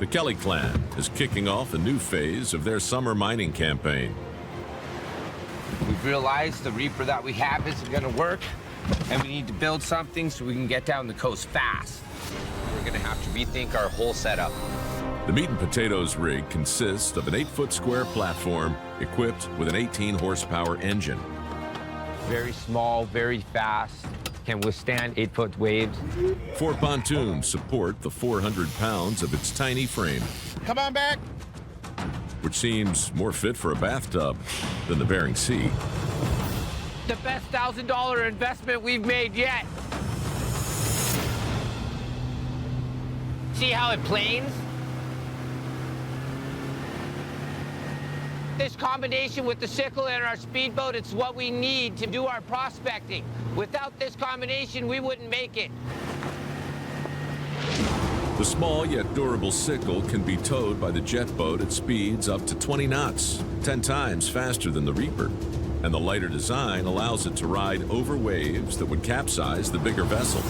The Kelly clan is kicking off a new phase of their summer mining campaign. We've realized the reaper that we have isn't going to work, and we need to build something so we can get down the coast fast. We're going to have to rethink our whole setup. The meat and potatoes rig consists of an 8-foot square platform equipped with an 18-horsepower engine. Very small, very fast, can withstand 8-foot waves. 4 pontoons support the 400 pounds of its tiny frame. Come on back. Which seems more fit for a bathtub than the Bering Sea. The best $1,000 investment we've made yet. See how it planes? This combination with the sickle and our speedboat, it's what we need to do our prospecting. Without this combination, we wouldn't make it. The small yet durable sickle can be towed by the jet boat at speeds up to 20 knots, 10 times faster than the Reaper. And the lighter design allows it to ride over waves that would capsize the bigger vessel.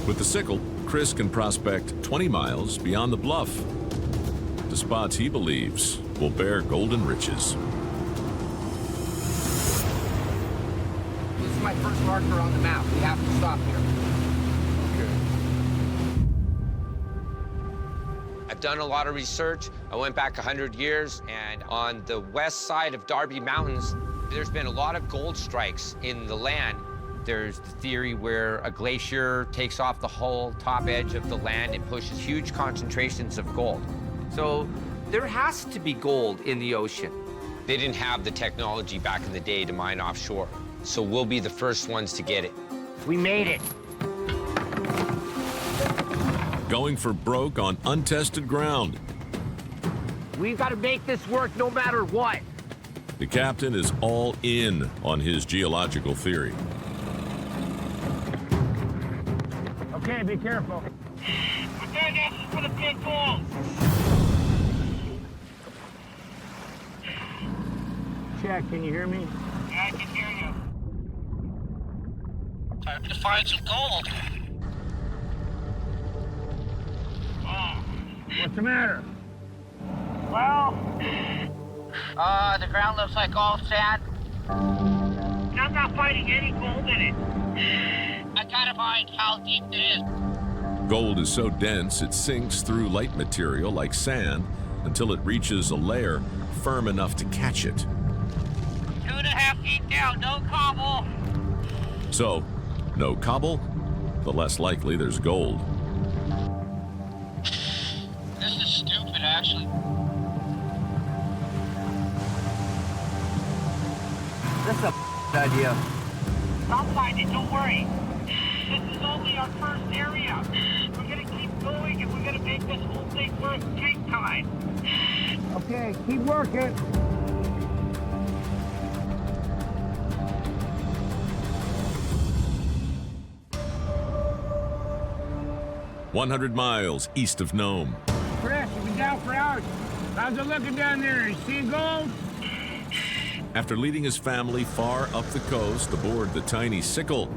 With the sickle, Chris can prospect 20 miles beyond the bluff to spots he believes will bear golden riches. This is my first marker on the map. We have to stop here. I've done a lot of research. I went back 100 years, and on the west side of Darby Mountains, there's been a lot of gold strikes in the land. There's the theory where a glacier takes off the whole top edge of the land and pushes huge concentrations of gold. So there has to be gold in the ocean. They didn't have the technology back in the day to mine offshore, so we'll be the first ones to get it. We made it. Going for broke on untested ground. We've got to make this work no matter what. The captain is all in on his geological theory. Okay, be careful. We're going after for the big gold. Check, can you hear me? Yeah, I can hear you. Time to find some gold. Oh. What's the matter? Well, the ground looks like all sand. I'm not finding any gold in it. I gotta find how deep it is. Gold is so dense it sinks through light material like sand until it reaches a layer firm enough to catch it. 2.5 feet down, no cobble. So, no cobble, the less likely there's gold. This is stupid, actually. That's a idea. I'll find it, don't worry. This is only our first area. We're gonna keep going and we're gonna make this whole thing work. Take time. Okay, keep working. "100 miles east of Nome. Chris, you've been down for hours. How's it looking down there? You seeing gold? After leading his family far up the coast aboard the tiny sickle,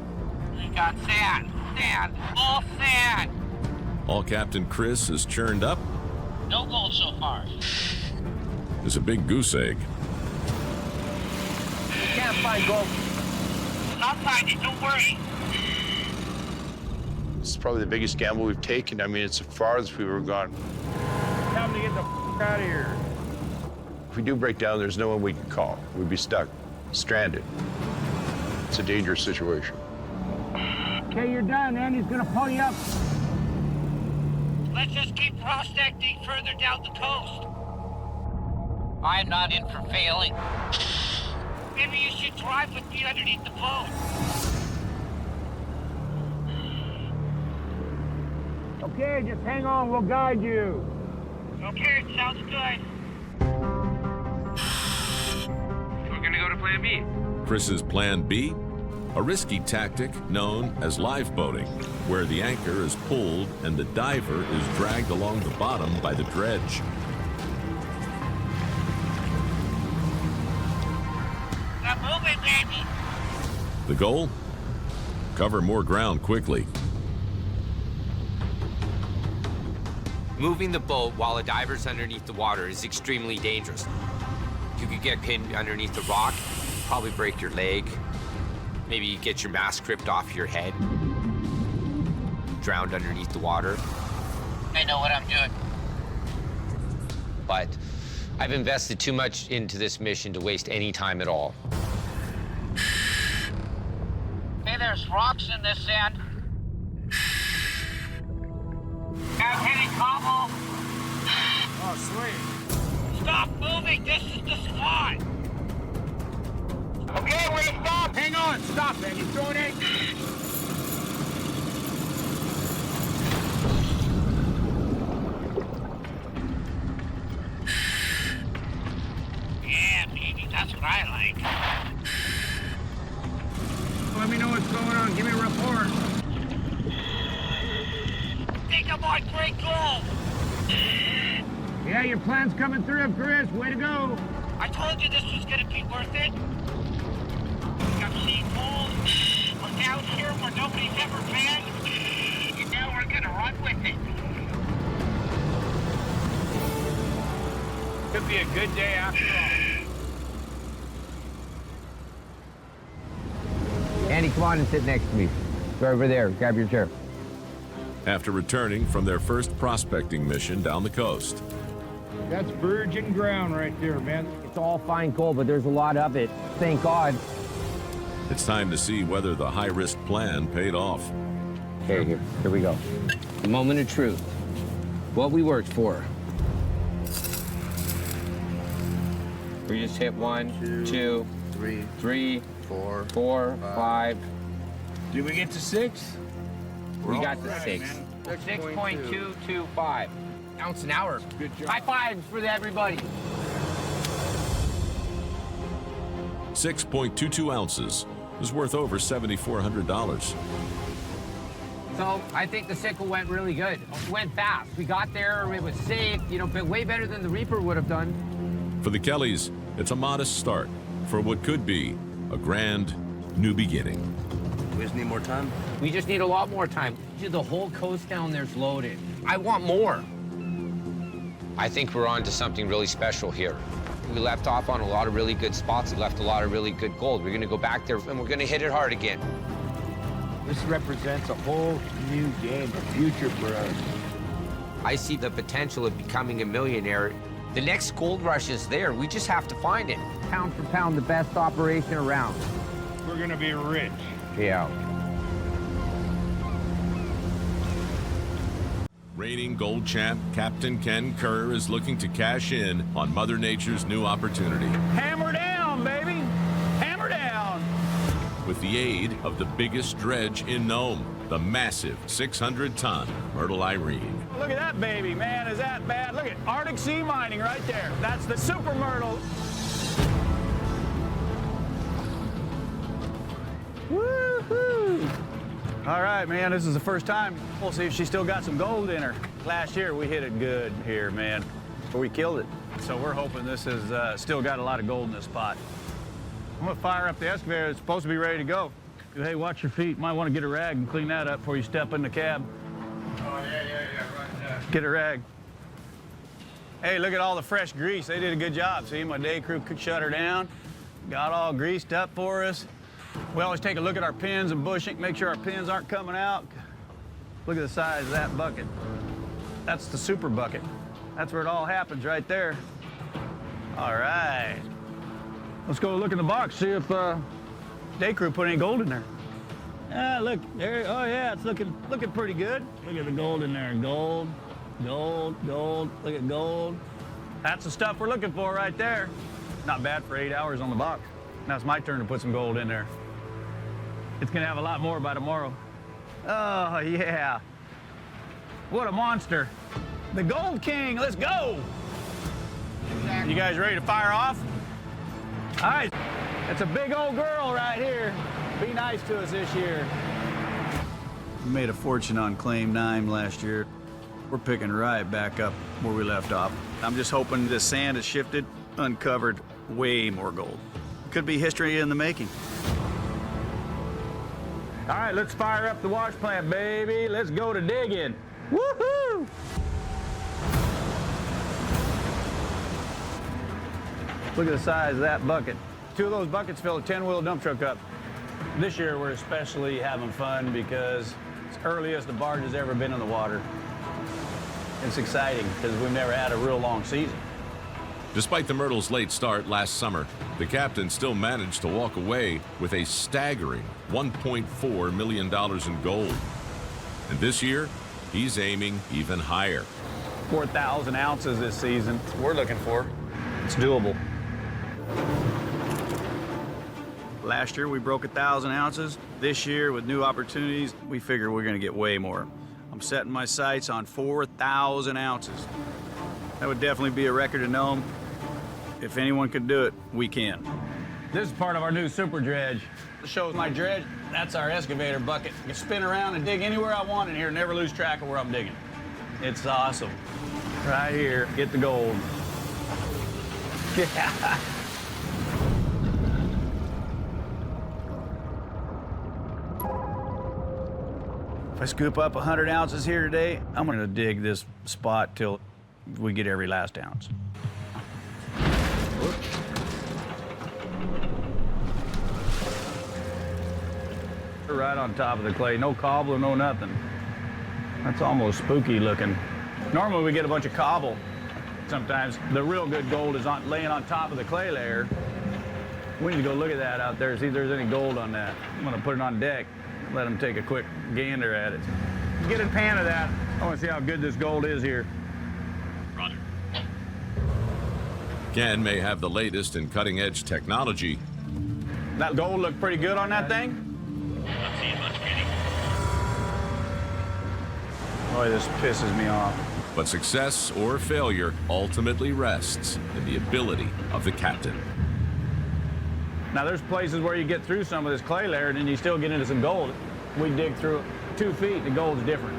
We got sand, all sand. all Captain Chris has churned up No gold so far. is a big goose egg. We can't find gold. I'll find it, don't worry. This is probably the biggest gamble we've taken. I mean, it's the farthest we've ever gone. Tell them to get the out of here. If we do break down, there's no one we can call. We'd be stuck, stranded. It's a dangerous situation. Okay, you're done. Andy's gonna pull you up. Let's just keep prospecting further down the coast. I'm not in for failing. Maybe you should drive with me underneath the boat. Okay, just hang on. We'll guide you. Okay, sounds good. We're gonna go to Plan B. Chris's plan B? A risky tactic known as liveboating, where the anchor is pulled and the diver is dragged along the bottom by the dredge. Now move it, baby. The goal? Cover more ground quickly. Moving the boat while a diver's underneath the water is extremely dangerous. You could get pinned underneath the rock, probably break your leg, maybe you get your mask ripped off your head, drowned underneath the water. I know what I'm doing. But I've invested too much into this mission to waste any time at all. Hey, there's rocks in this sand. I'm hitting cobble. Oh, sweet. Stop moving, this is the spot. Okay, we stop. Hang on, stop, man. You throwing it? Yeah, baby, that's what I like. Let me know what's going on. Give me a report. Think of my great goal. Yeah, your plan's coming through, Chris. Way to go. I told you this was gonna be worth it. I'm seeing gold. We're down here where nobody's ever been. And now we're gonna run with it. Could be a good day after all. Andy, come on and sit next to me. Go over there. Grab your chair. After returning from their first prospecting mission down the coast, That's virgin ground right there, man. It's all fine gold, but there's a lot of it. Thank God. it's time to see whether the high-risk plan paid off. Okay, here we go. The moment of truth. What we worked for. We just hit 1, 2, 3, 4, 5. Did we get to 6? We got the Right, 6. man. 6.225 ounce an hour. Good job. High fives for everybody. 6.22 ounces is worth over $7,400. So I think the sickle went really good. It went fast. We got there, it was safe, but way better than the Reaper would have done. For the Kellys, it's a modest start for what could be a grand new beginning. We just need more time. We just need a lot more time. The whole coast down there's loaded. I want more. I think we're on to something really special here. We left off on a lot of really good spots. We left a lot of really good gold. We're gonna go back there and we're gonna hit it hard again. This represents a whole new game, a future for us. I see the potential of becoming a millionaire. The next gold rush is there. We just have to find it. Pound for pound, the best operation around. We're gonna be rich. Yeah. Reigning gold champ Captain Ken Kerr is looking to cash in on Mother Nature's new opportunity. Hammer down, baby! Hammer down! With the aid of the biggest dredge in Nome, the massive 600-ton Myrtle Irene. Look at that baby, man. Is that bad? Look at Arctic sea mining right there. That's the super Myrtle. Woohoo! All right, man, this is the first time. We'll see if she still got some gold in her. Last year, we hit it good here, man. We killed it. So we're hoping this has still got a lot of gold in this spot. I'm gonna fire up the excavator. It's supposed to be ready to go. Hey, watch your feet. Might want to get a rag and clean that up before you step in the cab. Oh, yeah, right. Get a rag. Hey, look at all the fresh grease. They did a good job. See, my day crew could shut her down. Got all greased up for us. We always take a look at our pins and bushing, make sure our pins aren't coming out. Look at the size of that bucket. That's the super bucket. That's where it all happens, right there. All right. Let's go look in the box, see if day crew put any gold in there. Ah, look, there, oh yeah, it's looking pretty good. Look at the gold in there, gold, gold, gold, look at gold. That's the stuff we're looking for right there. Not bad for 8 hours on the box. Now it's my turn to put some gold in there. It's gonna have a lot more by tomorrow. Oh, yeah. What a monster. The Gold King, let's go. You guys ready to fire off? All right, that's a big old girl right here. Be nice to us this year. We made a fortune on Claim 9 last year. We're picking right back up where we left off. I'm just hoping this sand has shifted, uncovered way more gold. Could be history in the making. All right, let's fire up the wash plant, baby. Let's go to digging. Woohoo! Look at the size of that bucket. 2 of those buckets fill a 10-wheel dump truck up. This year we're especially having fun because it's the earliest the barge has ever been in the water. It's exciting because we've never had a real long season. Despite the Myrtle's late start last summer, the captain still managed to walk away with a staggering $1.4 million in gold. And this year, he's aiming even higher. 4,000 ounces this season. That's what we're looking for. It's doable. Last year we broke 1,000 ounces. This year, with new opportunities, we figure we're gonna get way more. I'm setting my sights on 4,000 ounces. That would definitely be a record in Nome. If anyone could do it, we can. This is part of our new super dredge. This shows my dredge. That's our excavator bucket. I can spin around and dig anywhere I want in here, never lose track of where I'm digging. It's awesome. Right here, get the gold. Yeah. If I scoop up 100 ounces here today, I'm gonna dig this spot till we get every last ounce. Whoops. We're right on top of the clay, no cobble, no nothing. That's almost spooky looking. Normally we get a bunch of cobble. Sometimes the real good gold is laying on top of the clay layer. We need to go look at that out there, see if there's any gold on that. I'm gonna put it on deck, let them take a quick gander at it. Get a pan of that. I wanna see how good this gold is here. Roger. Ken may have the latest in cutting-edge technology. That gold look pretty good on that thing? Not seeing much, Kenny. Boy, this pisses me off. But success or failure ultimately rests in the ability of the captain. Now there's places where you get through some of this clay layer and then you still get into some gold. We dig through 2 feet, the gold's different.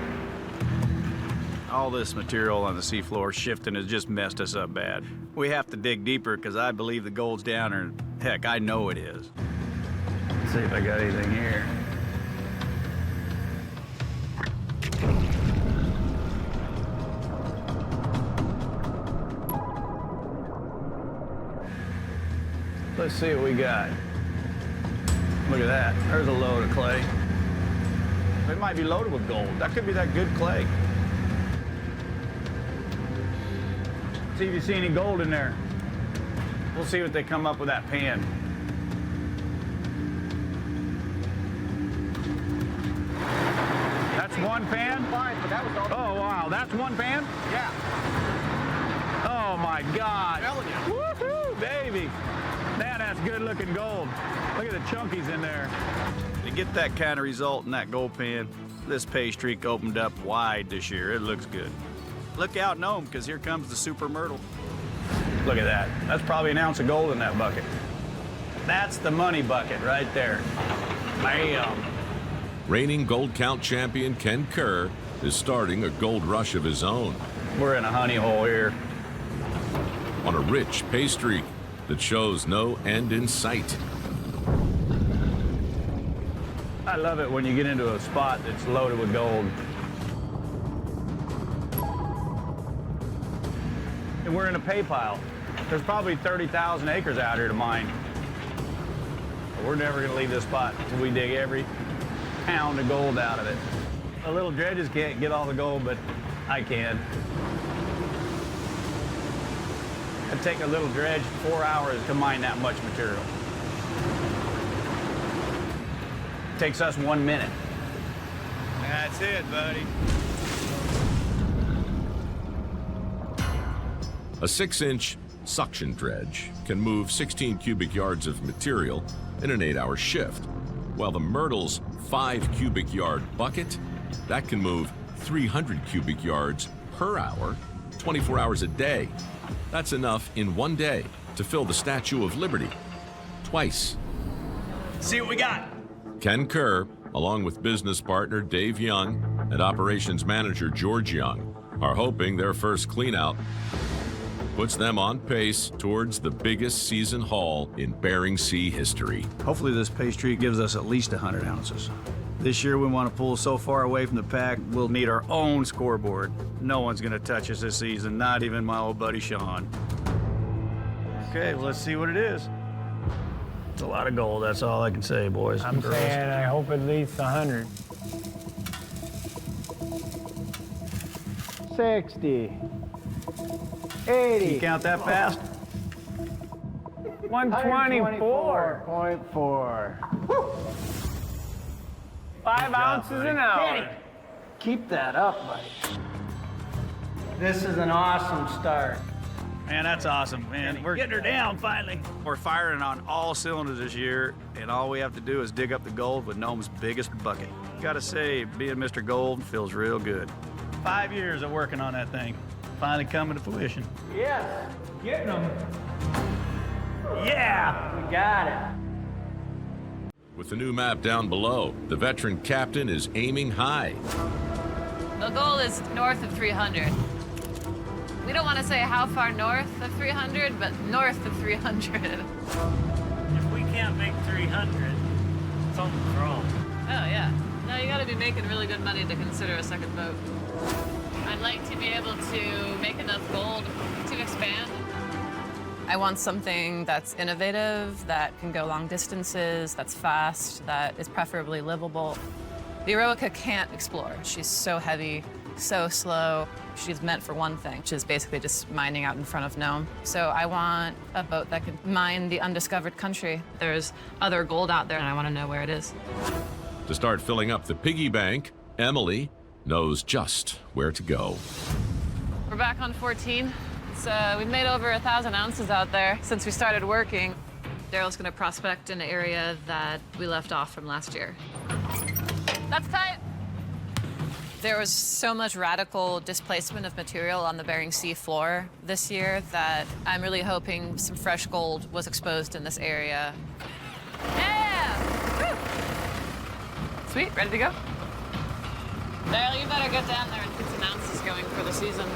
All this material on the seafloor shifting has just messed us up bad. We have to dig deeper because I believe the gold's down there. Heck, I know it is. Let's see if I got anything here. Let's see what we got. Look at that. There's a load of clay. It might be loaded with gold. That could be that good clay. See if you see any gold in there. We'll see what they come up with that pan. That's one pan? Fine, but that was all. Oh, wow. That's one pan? Yeah. Oh, my God. I'm telling you. Woohoo, baby. Man, that's good looking gold. Look at the chunkies in there. To get that kind of result in that gold pan, this pay streak opened up wide this year. It looks good. Look out, Nome, because here comes the Super Myrtle. Look at that. That's probably an ounce of gold in that bucket. That's the money bucket right there. Bam. Reigning gold count champion Ken Kerr is starting a gold rush of his own. We're in a honey hole here. On a rich pay streak that shows no end in sight. I love it when you get into a spot that's loaded with gold. And we're in a pay pile. There's probably 30,000 acres out here to mine. But we're never gonna leave this spot until we dig every pound of gold out of it. The little dredges can't get all the gold, but I can. It'd take a little dredge 4 hours to mine that much material. It takes us 1 minute. That's it, buddy. A 6-inch suction dredge can move 16 cubic yards of material in an 8-hour shift, while the Myrtle's 5 cubic yard bucket, that can move 300 cubic yards per hour, 24 hours a day. That's enough in 1 day to fill the Statue of Liberty twice. See what we got. Ken Kerr, along with business partner Dave Young and operations manager George Young, are hoping their first cleanout puts them on pace towards the biggest season haul in Bering Sea history. Hopefully this pay streak gives us at least 100 ounces. This year we want to pull so far away from the pack, we'll need our own scoreboard. No one's going to touch us this season, not even my old buddy Shawn. Okay, well, let's see what it is. It's a lot of gold, that's all I can say, boys and I'm girls. saying I hope at least 100. 60. 80. Can you count that fast? 124.4. 5 ounces an hour. Keep that up, buddy. This is an awesome start. Man, that's awesome, man. We're getting her down finally. We're firing on all cylinders this year, and all we have to do is dig up the gold with Nome's biggest bucket. Gotta say, being Mr. Gold feels real good. 5 years of working on that thing, finally coming to fruition. Yes, getting them. Yeah! We got it. With the new map down below, the veteran captain is aiming high. The goal is north of 300. We don't want to say how far north of 300, but north of 300. If we can't make 300, something's wrong. Oh, yeah. No, you gotta be making really good money to consider a second boat. I'd like to be able to make enough gold to expand. I want something that's innovative, that can go long distances, that's fast, that is preferably livable. The Eroica can't explore. She's so heavy, so slow. She's meant for one thing, which is basically just mining out in front of Nome. So I want a boat that can mine the undiscovered country. There's other gold out there, and I want to know where it is. To start filling up the piggy bank, Emily knows just where to go. We're back on 14. We've made over 1,000 ounces out there since we started working. Daryl's gonna prospect an area that we left off from last year. That's tight. There was so much radical displacement of material on the Bering Sea floor this year that I'm really hoping some fresh gold was exposed in this area. Yeah! Woo! Sweet, ready to go? Daryl, you better get down there and get some ounces going for the season.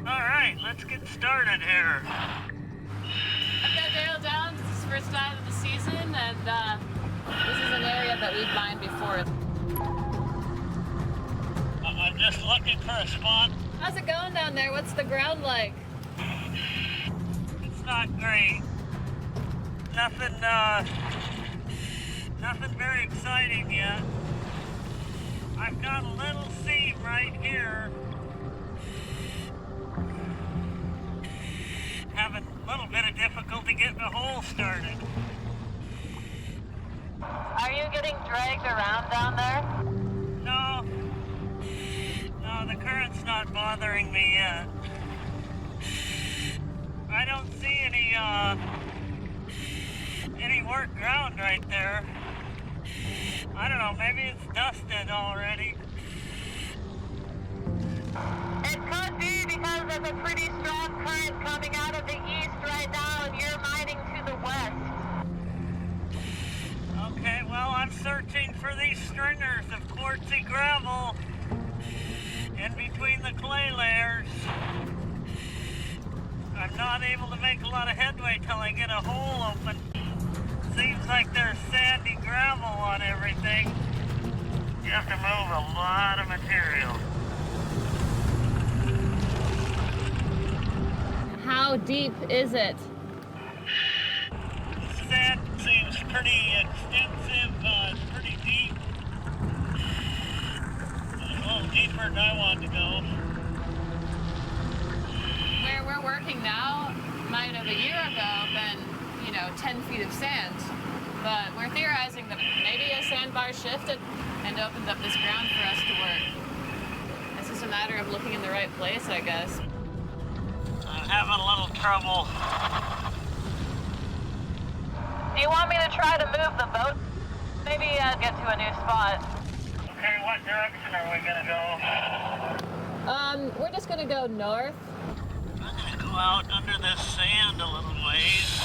All right, let's get started here. I've got Daryl down. This is his first dive of the season, and this is an area that we've mined before. I'm just looking for a spot. How's it going down there? What's the ground like? It's not great. Nothing very exciting yet. I've got a little seam right here. Having a little bit of difficulty getting a hole started. Are you getting dragged around down there? No, the current's not bothering me yet. I don't see any work ground right there. I don't know, maybe it's dusted already. It could be because there's a pretty strong current coming out of the east right now and you're mining to the west. Okay, well, I'm searching for these stringers of quartzy gravel in between the clay layers. I'm not able to make a lot of headway till I get a hole open. Seems like there's sandy gravel on everything. You have to move a lot of material. How deep is it? The sand seems pretty extensive, pretty deep. A little deeper than I want to go. Where we're working now might have a year ago been, 10 feet of sand. But we're theorizing that maybe a sandbar shifted and opened up this ground for us to work. It's just a matter of looking in the right place, I guess. I'm having a little trouble. Do you want me to try to move the boat? Maybe get to a new spot. Okay, what direction are we gonna go? We're just gonna go north. I'm gonna go out under this sand a little ways.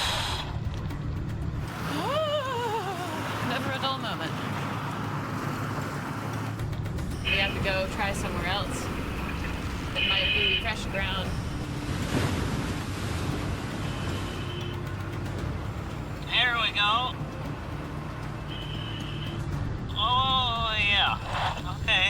Never a dull moment. We have to go try somewhere else. It might be fresh ground. There we go. Oh, yeah. Okay.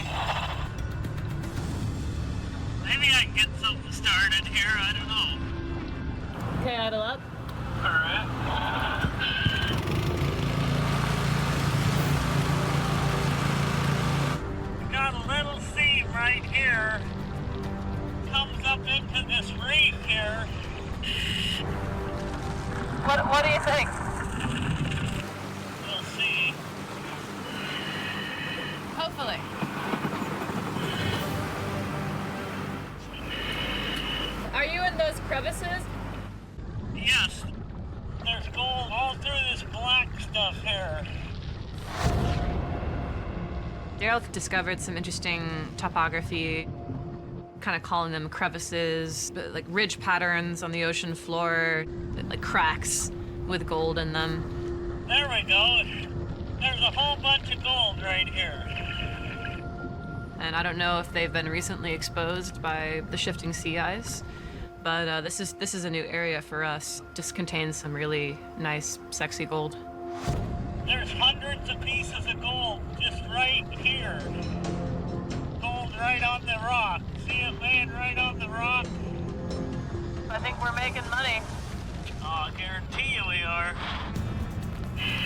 those crevices? Yes. There's gold all through this black stuff here. Daryl discovered some interesting topography, kind of calling them crevices, but like ridge patterns on the ocean floor, like cracks with gold in them. There we go. There's a whole bunch of gold right here. And I don't know if they've been recently exposed by the shifting sea ice, but this is a new area for us. Just contains some really nice, sexy gold. There's hundreds of pieces of gold just right here. Gold right on the rock. See it laying right on the rock? I think we're making money. Oh, I guarantee you we are.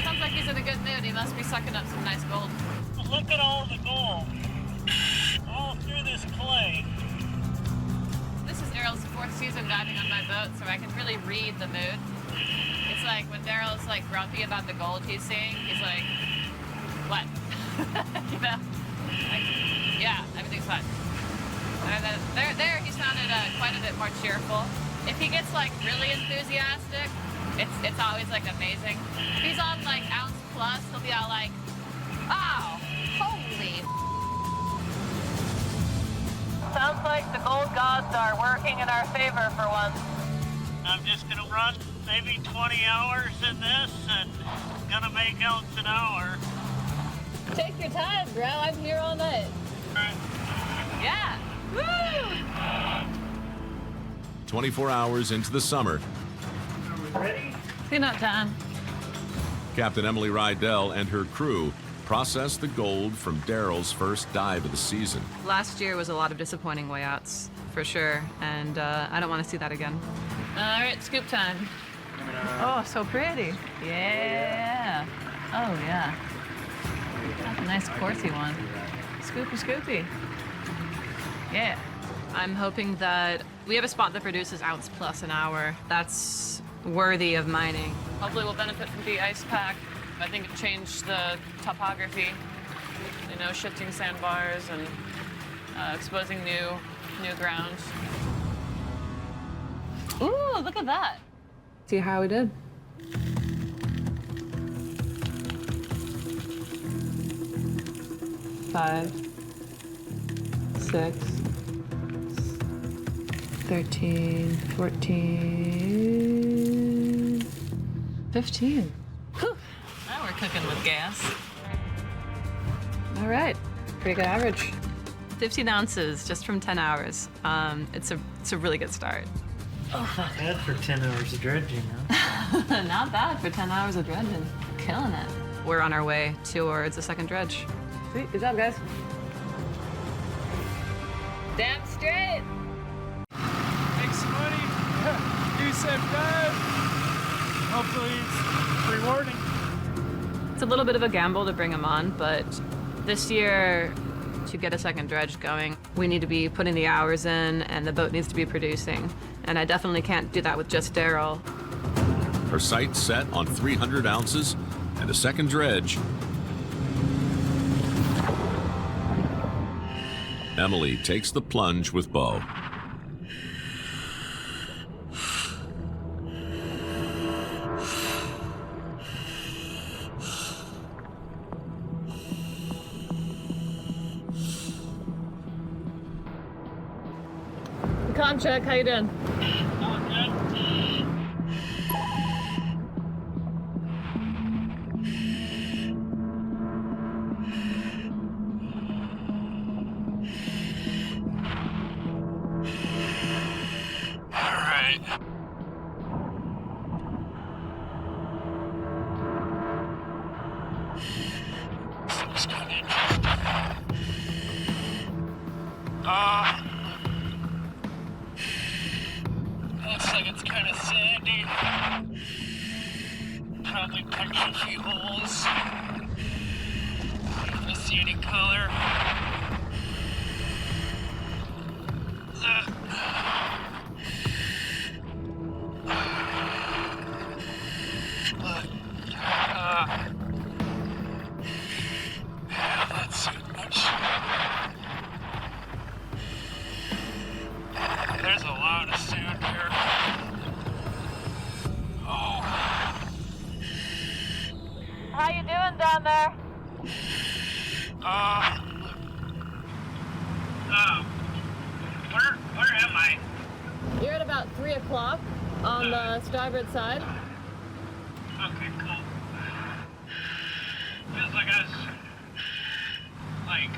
Sounds like he's in a good mood. He must be sucking up some nice gold. Look at all the gold. All through this clay. This is Daryl's 4th season diving on my boat, so I can really read the mood. It's like when Daryl's like grumpy about the gold he's seeing, he's like, what? You know? Like, yeah, everything's fine. And then there he sounded quite a bit more cheerful. If he gets like really enthusiastic, it's always like amazing. If he's on like ounce plus, he'll be all like, oh, holy. Sounds like the gold gods are working in our favor for once. I'm just gonna run maybe 20 hours in this and gonna make ounce an hour. Take your time, bro. I'm here all night. Yeah. Woo! 24 hours into the summer, Ready? Cleanout time. Captain Emily Riedel and her crew processed the gold from Daryl's first dive of the season. Last year was a lot of disappointing way outs, for sure, and I don't want to see that again. All right, scoop time. Oh, so pretty. Yeah. Oh, yeah. That's a nice coursey one. Scoopy, scoopy. Yeah. I'm hoping that we have a spot that produces ounce plus an hour. That's worthy of mining. Hopefully we'll benefit from the ice pack. I think it changed the topography, you know, shifting sandbars and exposing new ground. Ooh, look at that. See how we did. Five, 6, 13, 14, 15. Whew. Now we're cooking with gas. All right, pretty good average. 15 ounces just from 10 hours. It's a really good start. Oh, not bad for 10 hours of dredging, huh? Not bad for 10 hours of dredging. Killing it. We're on our way towards the second dredge. Sweet, good job, guys. Damn straight. Make some money. Do some dive. Hopefully it's rewarding. It's a little bit of a gamble to bring them on, but this year, to get a second dredge going, we need to be putting the hours in and the boat needs to be producing. And I definitely can't do that with just Daryl. Her sights set on 300 ounces and a second dredge. Emily takes the plunge with Bo. Con check, how you doing? Looks like it's kind of sandy. Probably punched a few holes. I don't see any color. That's too much. There's a lot of sand here. Where am I? You're at about 3 o'clock on the starboard side. Okay, cool. Feels like I was, like,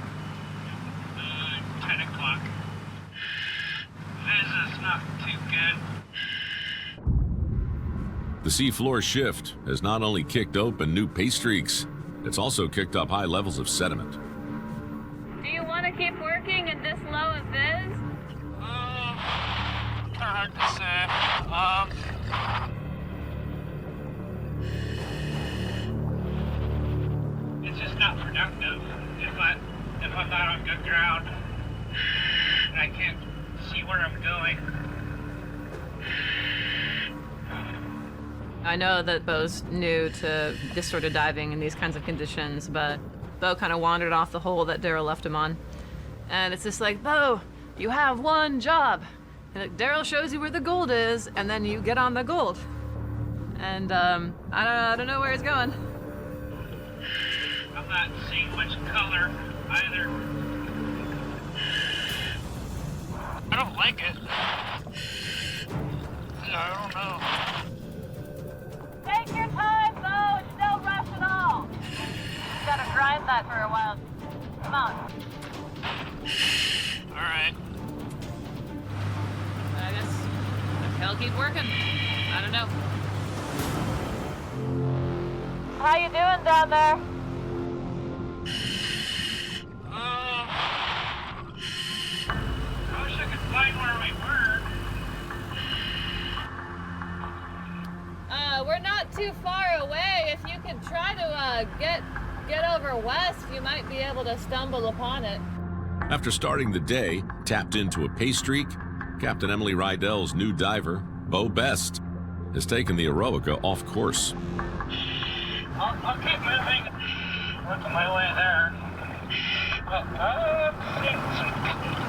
10 o'clock. This is not too good. The seafloor shift has not only kicked open new pay streaks, it's also kicked up high levels of sediment. Do you want to keep working in this low of viz? Hard to say. It's just not productive if I'm not on good ground and I can't see where I'm going. I know that Bo's new to this sort of diving in these kinds of conditions, but Bo kind of wandered off the hole that Daryl left him on. And it's just like, Bo, you have one job. And like, Daryl shows you where the gold is, and then you get on the gold. And I don't know where he's going. I'm not seeing much color either. I don't like it. I don't know. Take your time, Bo. It's no rush at all. You gotta grind that for a while. Come on. All right. I guess I'll keep working. I don't know. How you doing down there? I wish I could find where we were. We're not too far away. If you could try to get over west, you might be able to stumble upon it. After starting the day tapped into a pay streak, Captain Emily Riedel's new diver, Bo Best, has taken the Eroica off course. I'll keep moving. Working my way there.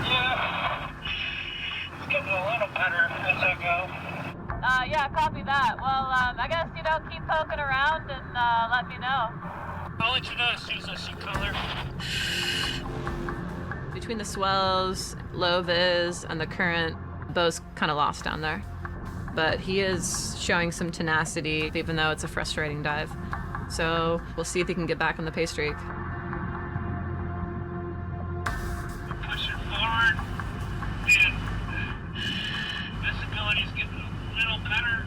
Yeah. It's getting a little better as I go. Yeah, copy that. Well, I guess, keep poking around and let me know. I'll let you know as soon as I see color. Between the swells, low vis, and the current, Bo's kind of lost down there. But he is showing some tenacity, even though it's a frustrating dive. So we'll see if he can get back on the pay streak. Pushing forward, and visibility's getting a little better.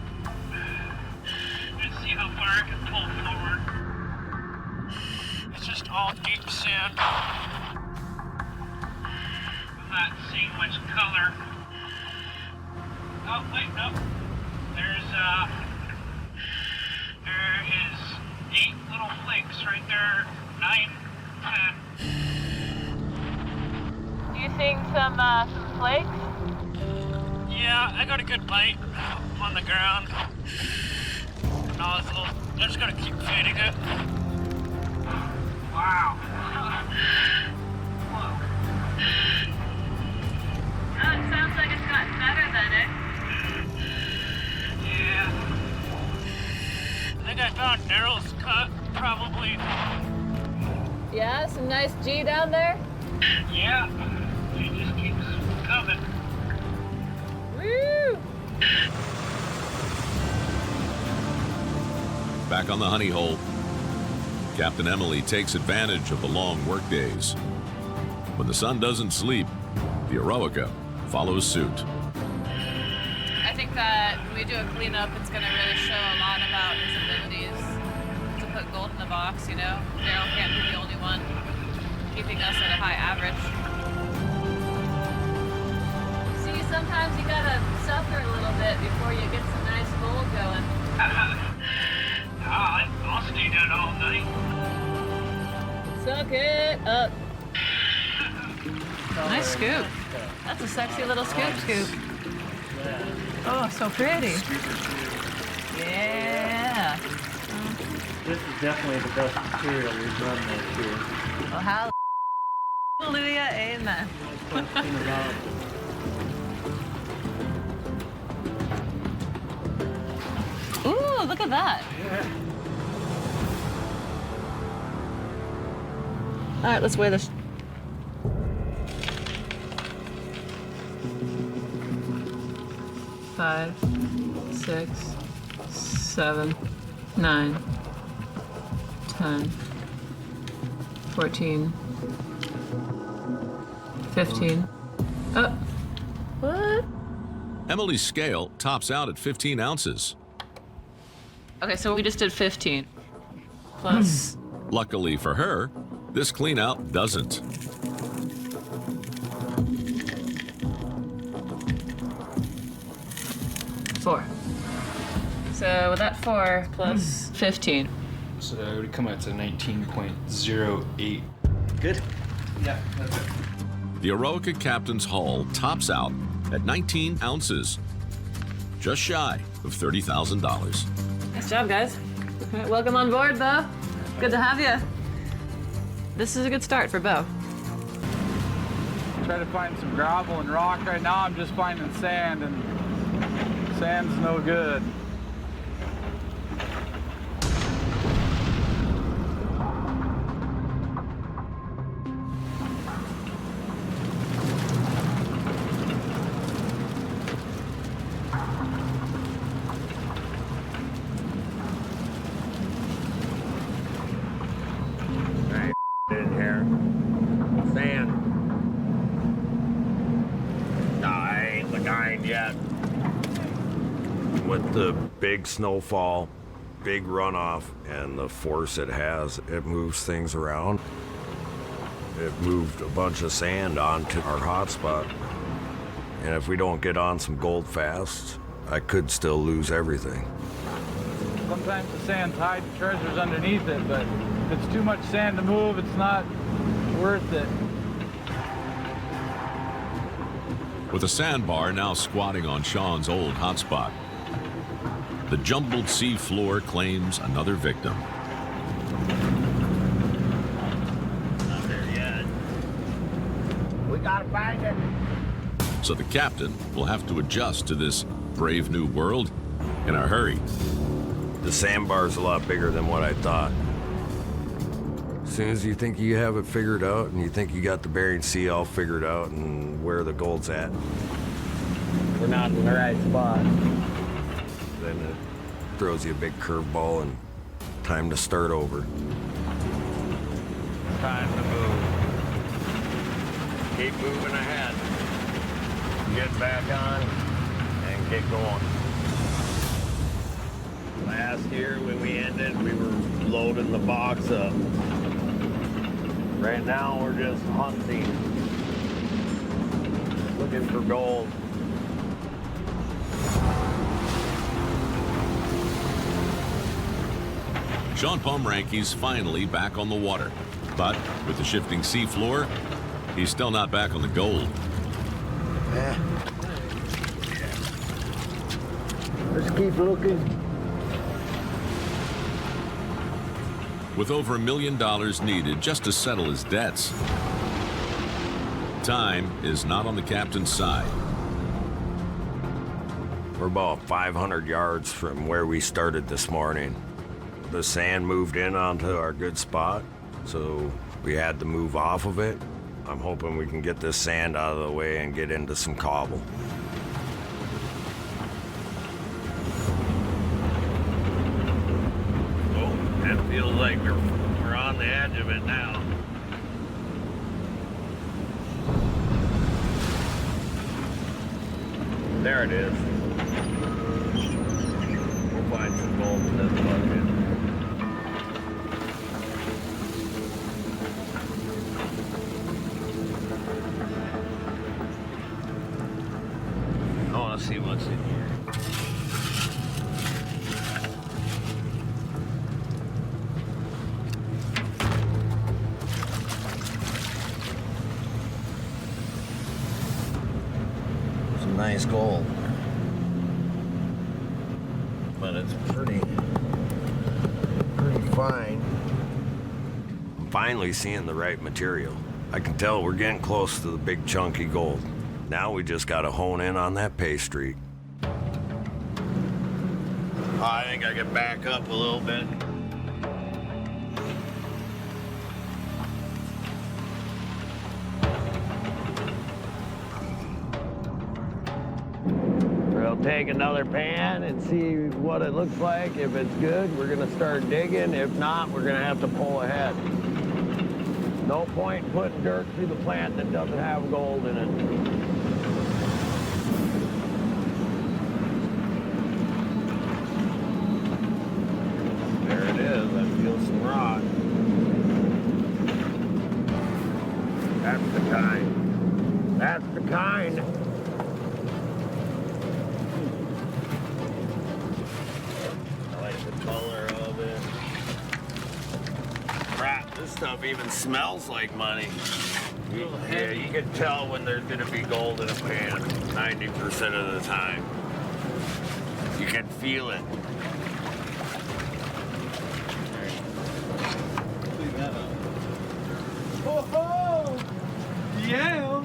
Let's see how far I can pull forward. It's just all deep sand. I'm not seeing much color. Oh, wait, no. There is 8 little flakes right there, 9, 10. You seeing some flakes? Yeah, I got a good bite on the ground. And all this little, I'm just gonna keep feeding it. Wow. Whoa. Oh, it sounds like it's gotten better then, eh? Yeah. I think I found Daryl's cut, probably. Yeah, some nice G down there? Yeah. She just keeps coming. Woo! Back on the honey hole, Captain Emily takes advantage of the long work days. When the sun doesn't sleep, the Eroica follows suit. I think that when we do a cleanup, it's going to really show a lot about his abilities to put gold in the box, Daryl can't be the only one keeping us at a high average. See, sometimes you got to suffer a little bit before you get some nice gold going. I'll stay down all night. Suck it up. Nice scoop. That's a sexy little scoop. Oh, so pretty. Yeah. This is definitely the best material we've run this year. Well, hallelujah, amen. No question about it. Ooh, look at that. All right, let's weigh this. Five, 6, 7, 9, 10, 14, 15. Oh, what? Emily's scale tops out at 15 ounces. Okay, so we just did 15. Plus. Luckily for her, this cleanout doesn't. Four. So with that 4 plus 15. So it would come out to 19.08. Good? Yeah, that's it. The Eroica Captain's hull tops out at 19 ounces, just shy of $30,000. Nice job, guys. All right, welcome on board, Bo. Good to have you. This is a good start for Bo. Try to find some gravel and rock. Right now I'm just finding sand, and sand's no good. In here. Sand. No, I ain't the kind yet. With the big snowfall, big runoff, and the force it has, it moves things around. It moved a bunch of sand onto our hotspot. And if we don't get on some gold fast, I could still lose everything. Sometimes the sand's hiding treasures underneath it, but if it's too much sand to move, it's not worth it. With a sandbar now squatting on Shawn's old hotspot, the jumbled sea floor claims another victim. Not there yet. We gotta find it. So the captain will have to adjust to this brave new world in a hurry. The sandbar's a lot bigger than what I thought. As soon as you think you have it figured out and you think you got the Bering Sea all figured out and where the gold's at, We're not in the right spot. then it throws you a big curveball and time to start over. Time to move. Keep moving ahead. Get back on and get going. Last year when we ended, we were loading the box up. Right now we're just hunting, looking for gold. Shawn Pomeranke's finally back on the water, but with the shifting seafloor, he's still not back on the gold. Let's keep looking. With over $1 million needed just to settle his debts, time is not on the captain's side. We're about 500 yards from where we started this morning. The sand moved in onto our good spot, so we had to move off of it. I'm hoping we can get this sand out of the way and get into some cobble. Oh, it feels like we're on the edge of it now. There it is. We'll find some gold in this bucket. I want to see what's in here. Some nice gold. But it's pretty fine. I'm finally seeing the right material. I can tell we're getting close to the big chunky gold. Now we just gotta hone in on that pay streak. I think I can back up a little bit. take another pan and see what it looks like. If it's good, we're gonna start digging. If not, we're gonna have to pull ahead. No point putting dirt through the plant that doesn't have gold in it. There it is, I feel some rock. That's the kind. That's the kind. I like the color of it. Crap, this stuff even smells like money. Yeah, you can tell when there's gonna be gold in a pan 90% of the time. You can feel it. Oh, yeah.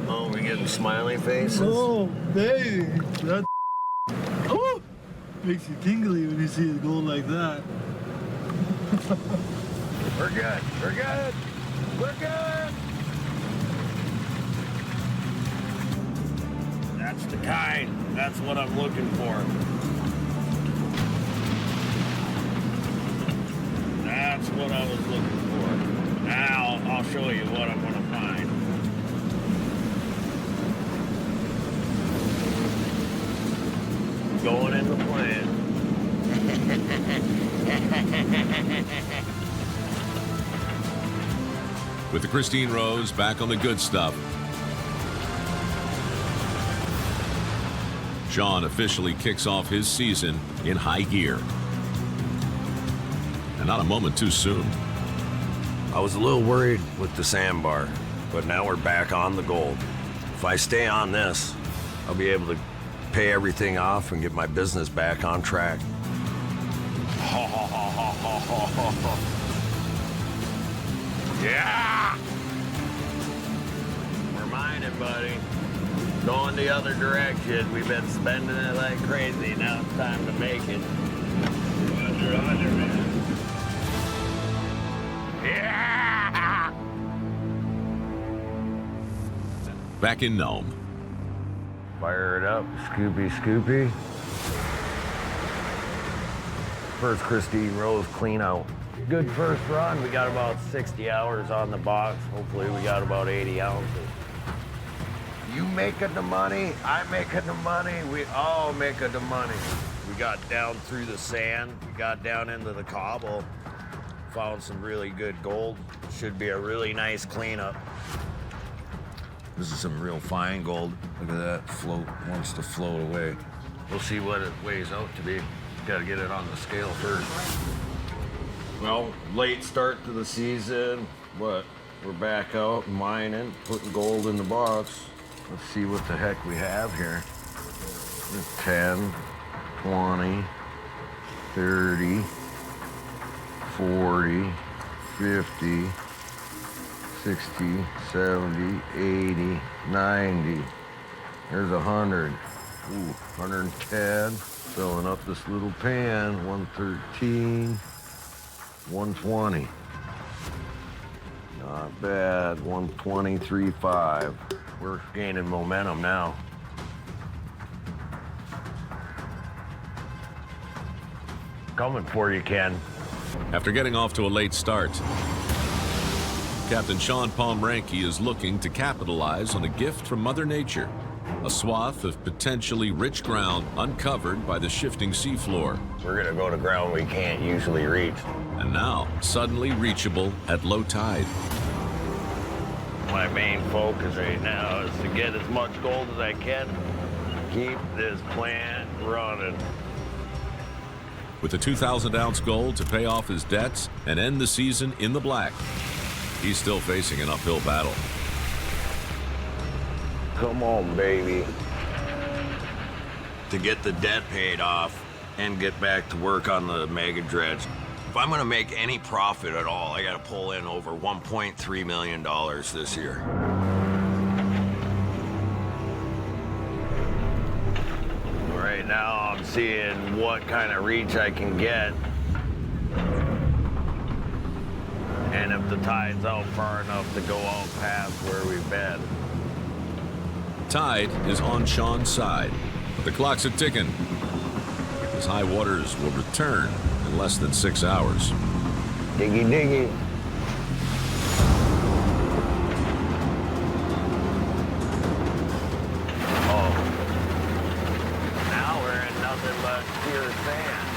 Oh, we getting smiley faces? Oh, baby. That oh, makes you tingly when you see the gold like that. We're good. We're good. We're good. That's the kind. That's what I'm looking for. That's what I was looking for. Now I'll show you what I'm gonna find. Going in the plant. With the Christine Rose back on the good stuff, Shawn officially kicks off his season in high gear. And not a moment too soon. I was a little worried with the sandbar, but now we're back on the gold. If I stay on this, I'll be able to pay everything off and get my business back on track. Yeah! We're mining, buddy. Going the other direction. We've been spending it like crazy. Now it's time to make it. Roger, man. Yeah! Back in Nome. Fire it up, Scoopy, Scoopy. First Christine Rose clean out. Good first run. We got about 60 hours on the box. Hopefully we got about 80 ounces. You making the money, I'm making the money, we all making the money. We got down through the sand, we got down into the cobble, found some really good gold. Should be a really nice cleanup. This is some real fine gold. Look at that float, wants to float away. We'll see what it weighs out to be. Gotta get it on the scale first. Well, late start to the season, but we're back out mining, putting gold in the box. Let's see what the heck we have here. 10, 20, 30, 40, 50, 60, 70, 80, 90. There's 100. Ooh, 110. Filling up this little pan. 113. 120. Not bad. 123.5. We're gaining momentum now. Coming for you, Ken. After getting off to a late start, Captain Shawn Pomranke is looking to capitalize on a gift from Mother Nature, a swath of potentially rich ground uncovered by the shifting seafloor. We're gonna go to ground we can't usually reach. And now, suddenly reachable at low tide. My main focus right now is to get as much gold as I can. Keep this plant running. With a 2,000-ounce gold to pay off his debts and end the season in the black, he's still facing an uphill battle. Come on, baby. To get the debt paid off and get back to work on the mega dredge. If I'm gonna make any profit at all, I gotta pull in over $1.3 million this year. Right now, I'm seeing what kind of reach I can get. And if the tide's out far enough to go out past where we've been. Tide is on Shawn's side, but the clocks are ticking. His high waters will return in less than 6 hours. Diggy, diggy. Oh. Now we're in nothing but pure sand.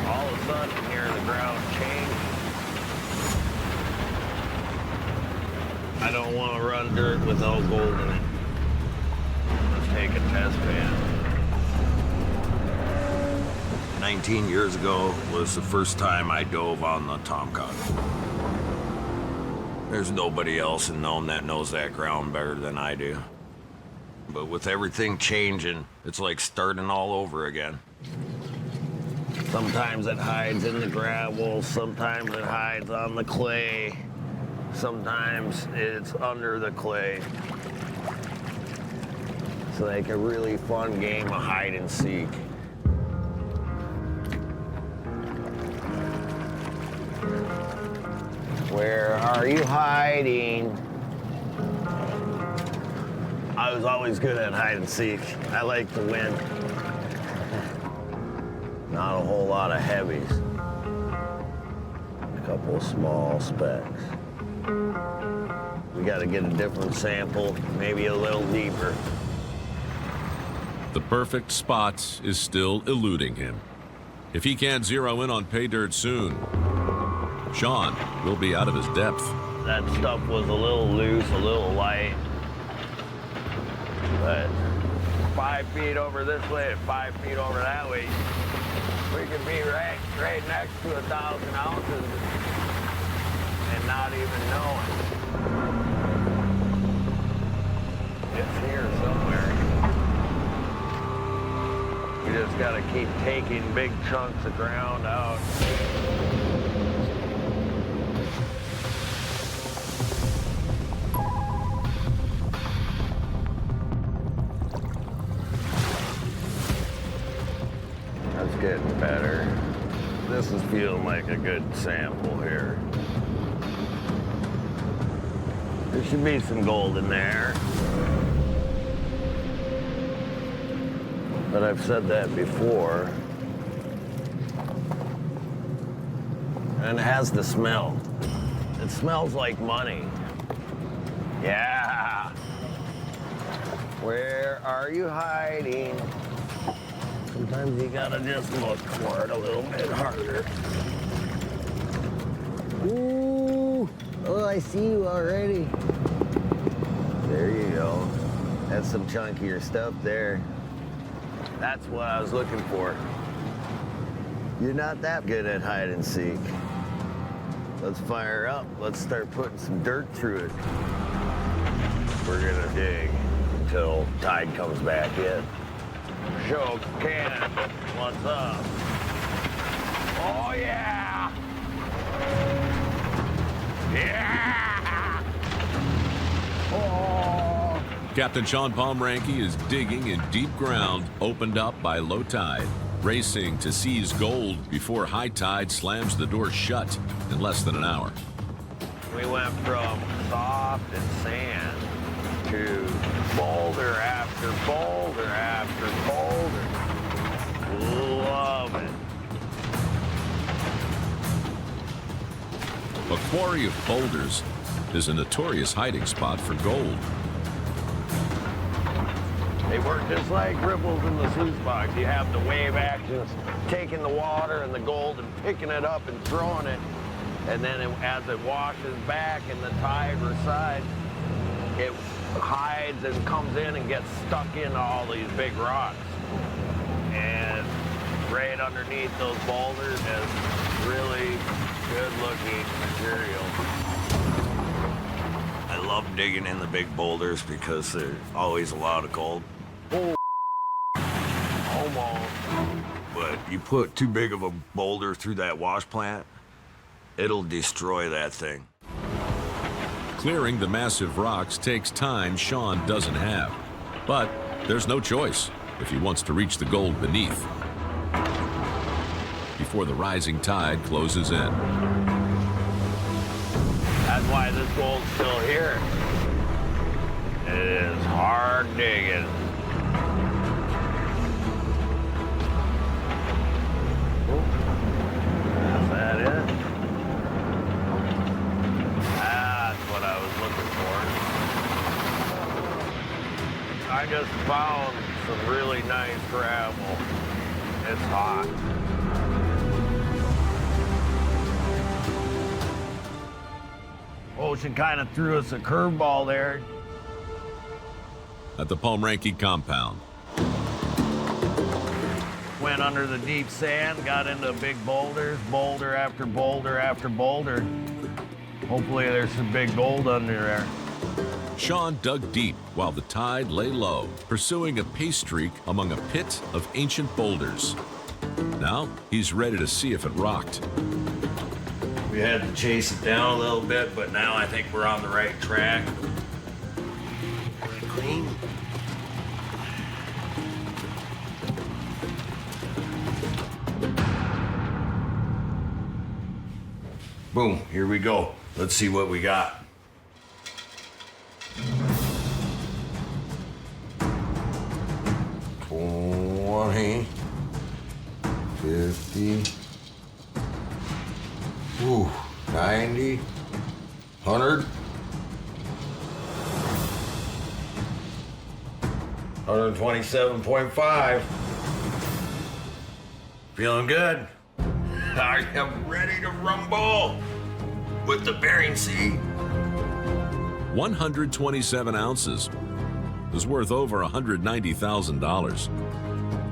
All of a sudden, here the ground changed. I don't want to run dirt with no gold in it. Let's take a test pan. 19 years ago was the first time I dove on the Tomcat. There's nobody else in Nome that knows that ground better than I do. But with everything changing, it's like starting all over again. Sometimes it hides in the gravel, sometimes it hides on the clay, sometimes it's under the clay. It's like a really fun game of hide and seek. Where are you hiding? I was always good at hide and seek. I like to win. Not a whole lot of heavies. A couple of small specks. We gotta get a different sample, maybe a little deeper. The perfect spot is still eluding him. If he can't zero in on pay dirt soon, Shawn will be out of his depth. That stuff was a little loose, a little light. But 5 feet over this way and 5 feet over that way, we could be right next to 1,000 ounces and not even know it. It's here somewhere. You just gotta keep taking big chunks of ground out. That's getting better. This is feeling like a good sample here. There should be some gold in there. But I've said that before. And it has the smell. It smells like money. Yeah. Where are you hiding? Sometimes you gotta just look for it a little bit harder. Ooh, oh, I see you already. There you go. That's some chunkier stuff there. That's what I was looking for. You're not that good at hide and seek. Let's fire up. Let's start putting some dirt through it. We're gonna dig until tide comes back in. Show cannon, what's up? Oh yeah! Yeah! Oh! Captain Shawn Pomeranke is digging in deep ground opened up by low tide, racing to seize gold before high tide slams the door shut in less than an hour. We went from soft and sand to boulder after boulder after boulder. Love it. A quarry of boulders is a notorious hiding spot for gold. They work just like ripples in the sluice box. You have the wave action, taking the water and the gold and picking it up and throwing it. And then as it washes back and the tide resides, it hides and comes in and gets stuck in all these big rocks. And right underneath those boulders is really good-looking material. I love digging in the big boulders because there's always a lot of gold. Oh, almost. But you put too big of a boulder through that wash plant, it'll destroy that thing. Clearing the massive rocks takes time Shawn doesn't have. But there's no choice if he wants to reach the gold beneath before the rising tide closes in. That's why this gold's still here. It is hard digging. Oh, is that it? That's what I was looking for. I just found some really nice gravel. It's hot. Ocean kind of threw us a curveball there. At the Pomranke compound. Went under the deep sand, got into big boulders, boulder after boulder after boulder. Hopefully there's some big gold under there. Shawn dug deep while the tide lay low, pursuing a pace streak among a pit of ancient boulders. Now he's ready to see if it rocked. We had to chase it down a little bit, but now I think we're on the right track. Pretty clean. Boom, here we go. Let's see what we got. $20, $50, ooh, $90, $100, $127.5. Feeling good. I am ready to rumble with the Bering Sea. 127 ounces is worth over $190,000.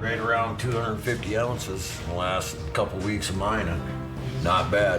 Right around 250 ounces in the last couple weeks of mining. Not bad.